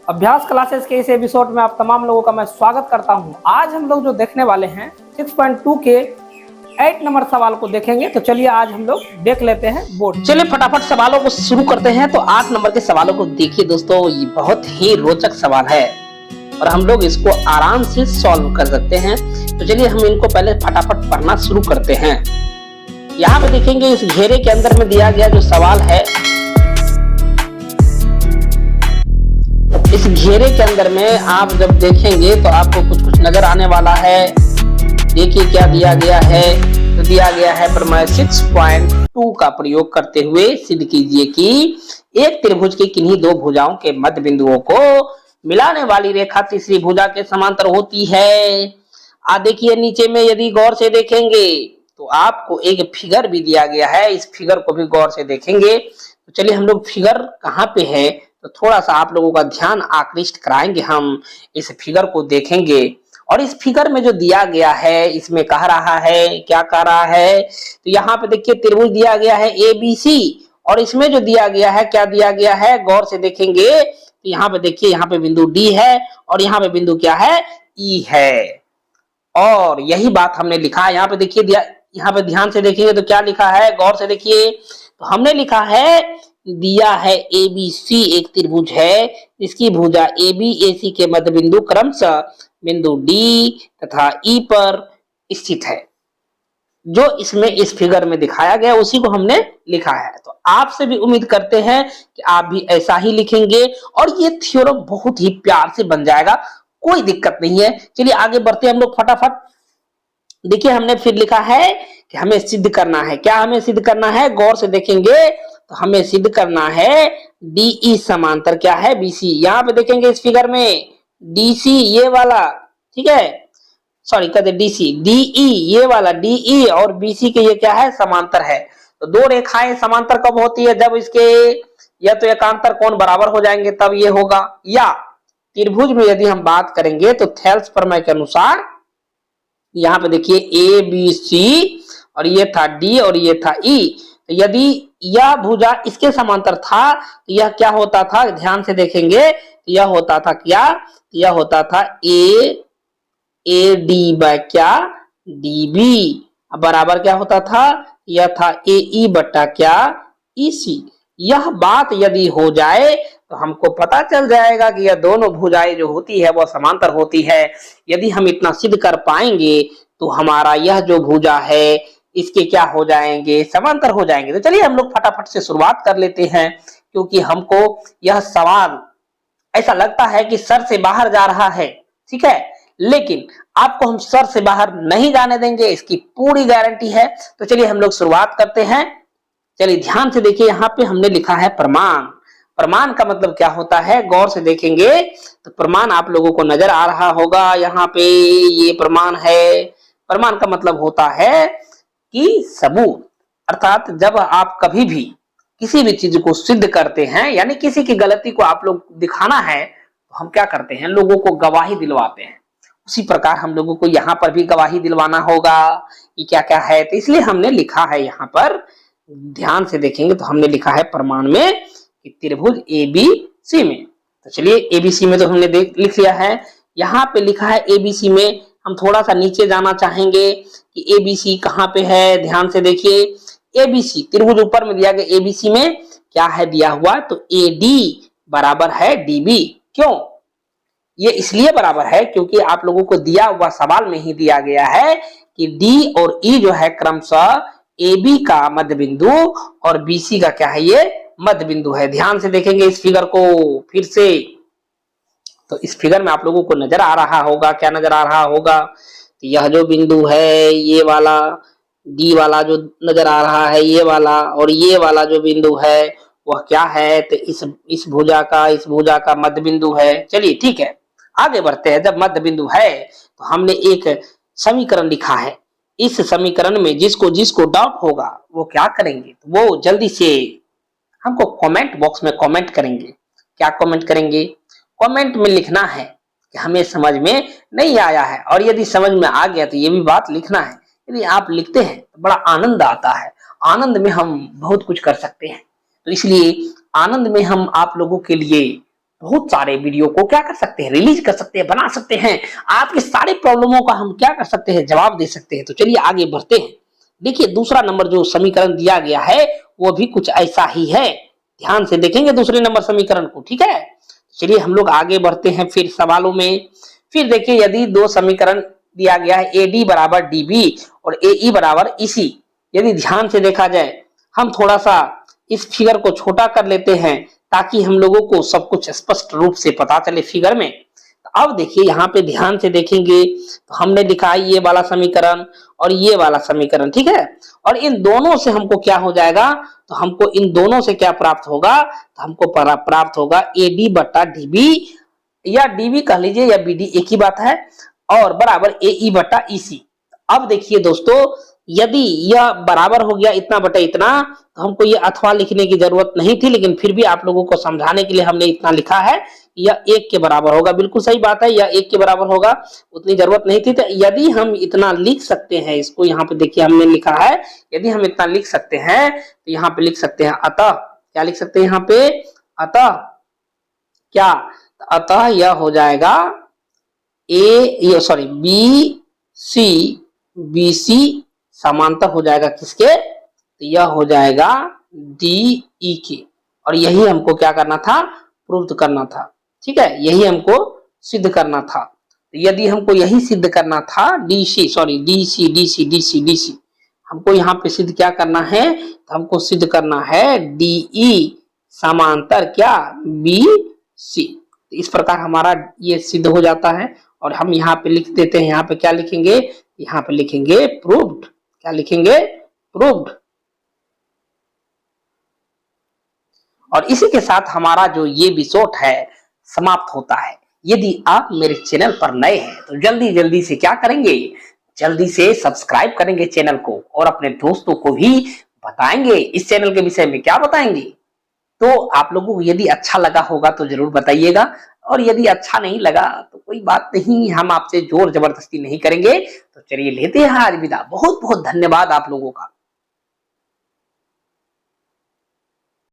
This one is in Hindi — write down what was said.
अभ्यास क्लासेस के इस एपिसोड में आप तमाम लोगों का मैं स्वागत करता हूं। आज हम लोग जो देखने वाले हैं 6.2 के 8 नंबर सवाल को देखेंगे। तो चलिए आज हम लोग देख लेते हैं बोर्ड। चलिए फटाफट सवालों को शुरू करते हैं। तो 8 नंबर के सवालों को देखिए दोस्तों, ये बहुत ही रोचक सवाल है और हम लोग इसको आराम से सॉल्व कर सकते हैं। तो चलिए हम इनको पहले फटाफट पढ़ना शुरू करते हैं। यहाँ पे देखेंगे इस घेरे के अंदर में दिया गया जो सवाल है, इस घेरे के अंदर में आप जब देखेंगे तो आपको कुछ कुछ नजर आने वाला है। देखिए क्या दिया गया है, तो दिया गया है प्रमेय 6.2 का प्रयोग करते हुए सिद्ध कीजिए कि एक त्रिभुज की किन्हीं दो भुजाओं के मध्य बिंदुओं को मिलाने वाली रेखा तीसरी भुजा के समांतर होती है। देखिए नीचे में यदि गौर से देखेंगे तो आपको एक फिगर भी दिया गया है, इस फिगर को भी गौर से देखेंगे। तो चलिए हम लोग फिगर कहाँ पे है तो थोड़ा सा आप लोगों का ध्यान आकृष्ट कराएंगे, हम इस फिगर को देखेंगे। और इस फिगर में जो दिया गया है इसमें कह रहा है, क्या कह रहा है, तो यहाँ पे देखिए त्रिभुज दिया गया है ABC और इसमें जो दिया गया है, क्या दिया गया है, गौर से देखेंगे तो यहाँ पे देखिए, यहाँ पे बिंदु D है और यहाँ पे बिंदु क्या है, E है। और यही बात हमने लिखा है। यहाँ पे देखिए यहाँ पे ध्यान से देखेंगे तो क्या लिखा है, गौर से देखिए, तो हमने लिखा है दिया है ABC एक त्रिभुज है, इसकी भुजा AB AC के मध्य बिंदु क्रमशः बिंदु D तथा E पर स्थित है। जो इसमें इस फिगर में दिखाया गया उसी को हमने लिखा है। तो आपसे भी उम्मीद करते हैं कि आप भी ऐसा ही लिखेंगे और ये थ्योरम बहुत ही प्यार से बन जाएगा, कोई दिक्कत नहीं है। चलिए आगे बढ़ते हैं हम लोग फटाफट। देखिए हमने फिर लिखा है कि हमें सिद्ध करना है, क्या हमें सिद्ध करना है, गौर से देखेंगे तो हमें सिद्ध करना है DE समांतर क्या है, BC। यहाँ पे देखेंगे इस फिगर में DC ये वाला, ठीक है, सॉरी कहते DC, DE ये वाला DE और BC के ये क्या है, समांतर है। तो दो रेखाएं समांतर कब होती है, जब इसके या तो एकांतर कोण बराबर हो जाएंगे तब ये होगा, या त्रिभुज में यदि हम बात करेंगे तो थेल्स प्रमेय के अनुसार यहाँ पे देखिए ABC और ये था D और ये था E। तो यदि यह भुजा इसके समांतर था तो यह क्या होता था, ध्यान से देखेंगे तो यह होता था क्या, यह होता था AD बाय क्या, DB बराबर क्या होता था, यह था AE बट्टा क्या, EC। यह बात यदि हो जाए तो हमको पता चल जाएगा कि यह दोनों भुजाएं जो होती है वह समांतर होती है। यदि हम इतना सिद्ध कर पाएंगे तो हमारा यह जो भुजा है इसके क्या हो जाएंगे, समांतर हो जाएंगे। तो चलिए हम लोग फटाफट से शुरुआत कर लेते हैं, क्योंकि हमको यह सवाल ऐसा लगता है कि सर से बाहर जा रहा है, ठीक है, लेकिन आपको हम सर से बाहर नहीं जाने देंगे, इसकी पूरी गारंटी है। तो चलिए हम लोग शुरुआत करते हैं। चलिए ध्यान से देखिए, यहाँ पे हमने लिखा है प्रमाण। प्रमाण का मतलब क्या होता है, गौर से देखेंगे तो प्रमाण आप लोगों को नजर आ रहा होगा, यहाँ पे ये प्रमाण है। प्रमाण का मतलब होता है कि सबूत, अर्थात जब आप कभी भी किसी भी चीज को सिद्ध करते हैं, यानी किसी की गलती को आप लोग दिखाना है तो हम क्या करते हैं, लोगों को गवाही दिलवाते हैं। उसी प्रकार हम लोगों को यहाँ पर भी गवाही दिलवाना होगा कि क्या क्या है। तो इसलिए हमने लिखा है यहाँ पर, ध्यान से देखेंगे तो हमने लिखा है प्रमाण में कि त्रिभुज ABC में। तो चलिए ABC में तो हमने लिख लिया है। यहाँ पे लिखा है ABC में, हम थोड़ा सा नीचे जाना चाहेंगे कि ABC कहाँ पे है। ध्यान से देखिए ABC त्रिभुज ऊपर में दिया गया, ABC में क्या है दिया हुआ, तो AD बराबर है DB। क्यों, ये इसलिए बराबर है क्योंकि आप लोगों को दिया हुआ सवाल में ही दिया गया है कि D और E जो है क्रमशः AB का मध्य बिंदु और BC का क्या है, ये मध्य बिंदु है। ध्यान से देखेंगे इस फिगर को फिर से, तो इस फिगर में आप लोगों को नजर आ रहा होगा, क्या नजर आ रहा होगा, तो यह जो बिंदु है ये वाला D वाला जो नजर आ रहा है ये वाला, और ये वाला जो बिंदु है वह क्या है, तो इस भुजा का मध्य बिंदु है। चलिए ठीक है आगे बढ़ते हैं। जब मध्य बिंदु है तो हमने एक समीकरण लिखा है। इस समीकरण में जिसको डाउट होगा वो क्या करेंगे, तो वो जल्दी से हमको कमेंट बॉक्स में कमेंट करेंगे। क्या कमेंट करेंगे, कमेंट में लिखना है कि हमें समझ में नहीं आया है, और यदि समझ में आ गया तो ये भी बात लिखना है। यदि आप लिखते हैं तो बड़ा आनंद आता है, आनंद में हम बहुत कुछ कर सकते हैं। तो इसलिए आनंद में हम आप लोगों के लिए बहुत सारे वीडियो को क्या कर सकते हैं, रिलीज कर सकते हैं, बना सकते हैं। आपके सारे प्रॉब्लमों का हम क्या कर सकते हैं, जवाब दे सकते हैं। तो चलिए आगे बढ़ते हैं। देखिए दूसरा नंबर जो समीकरण दिया गया है वो भी कुछ ऐसा ही है। ध्यान से देखेंगे दूसरे नंबर समीकरण को, ठीक है। चलिए हम लोग आगे बढ़ते हैं फिर सवालों में। फिर देखिए यदि दो समीकरण दिया गया है, AD बराबर DB और AE बराबर EC। यदि ध्यान से देखा जाए, हम थोड़ा सा इस फिगर को छोटा कर लेते हैं ताकि हम लोगों को सब कुछ स्पष्ट रूप से पता चले फिगर में। तो अब देखिए यहाँ पे ध्यान से देखेंगे तो हमने लिखा है ये वाला समीकरण और ये वाला समीकरण, ठीक है। और इन दोनों से हमको क्या हो जाएगा, तो हमको इन दोनों से क्या प्राप्त होगा, तो हमको प्राप्त होगा AD बट्टा DB, या DB कह लीजिए या BD एक ही बात है, और बराबर AE बट्टा EC। अब देखिए दोस्तों, यदि यह बराबर हो गया इतना बटा इतना, तो हमको ये अथवा लिखने की जरूरत नहीं थी, लेकिन फिर भी आप लोगों को समझाने के लिए हमने इतना लिखा है, यह 1 के बराबर होगा। बिल्कुल सही बात है, यह 1 के बराबर होगा, उतनी जरूरत नहीं थी। तो यदि हम इतना लिख सकते हैं, इसको यहाँ पे देखिए हमने लिखा है, यदि हम इतना लिख सकते हैं तो यहाँ पे लिख सकते हैं अतः, क्या लिख सकते हैं यहाँ पे, अतः क्या, अतः यह हो जाएगा BC समांतर हो जाएगा किसके, तो यह हो जाएगा DE के। और यही हमको क्या करना था, प्रूव करना था, ठीक है, यही हमको सिद्ध करना था। तो यदि हमको यही सिद्ध करना था DC हमको यहाँ पे सिद्ध क्या करना है, तो हमको सिद्ध करना है DE समांतर क्या, BC। इस प्रकार हमारा ये सिद्ध हो जाता है। और हम यहाँ पे लिख देते हैं, यहाँ पे क्या लिखेंगे, यहाँ पे लिखेंगे प्रूव्ड, क्या लिखेंगे, प्रूव्ड। और इसी के साथ हमारा जो ये एपिसोड है समाप्त होता है। यदि आप मेरे चैनल पर नए हैं तो जल्दी जल्दी से क्या करेंगे, जल्दी से सब्सक्राइब करेंगे चैनल को, और अपने दोस्तों को भी बताएंगे इस चैनल के विषय में। क्या बताएंगे, तो आप लोगों को यदि अच्छा लगा होगा तो जरूर बताइएगा, और यदि अच्छा नहीं लगा तो कोई बात नहीं, हम आपसे जोर जबरदस्ती नहीं करेंगे। तो चलिए लेते हैं आज विदा। बहुत बहुत धन्यवाद आप लोगों का।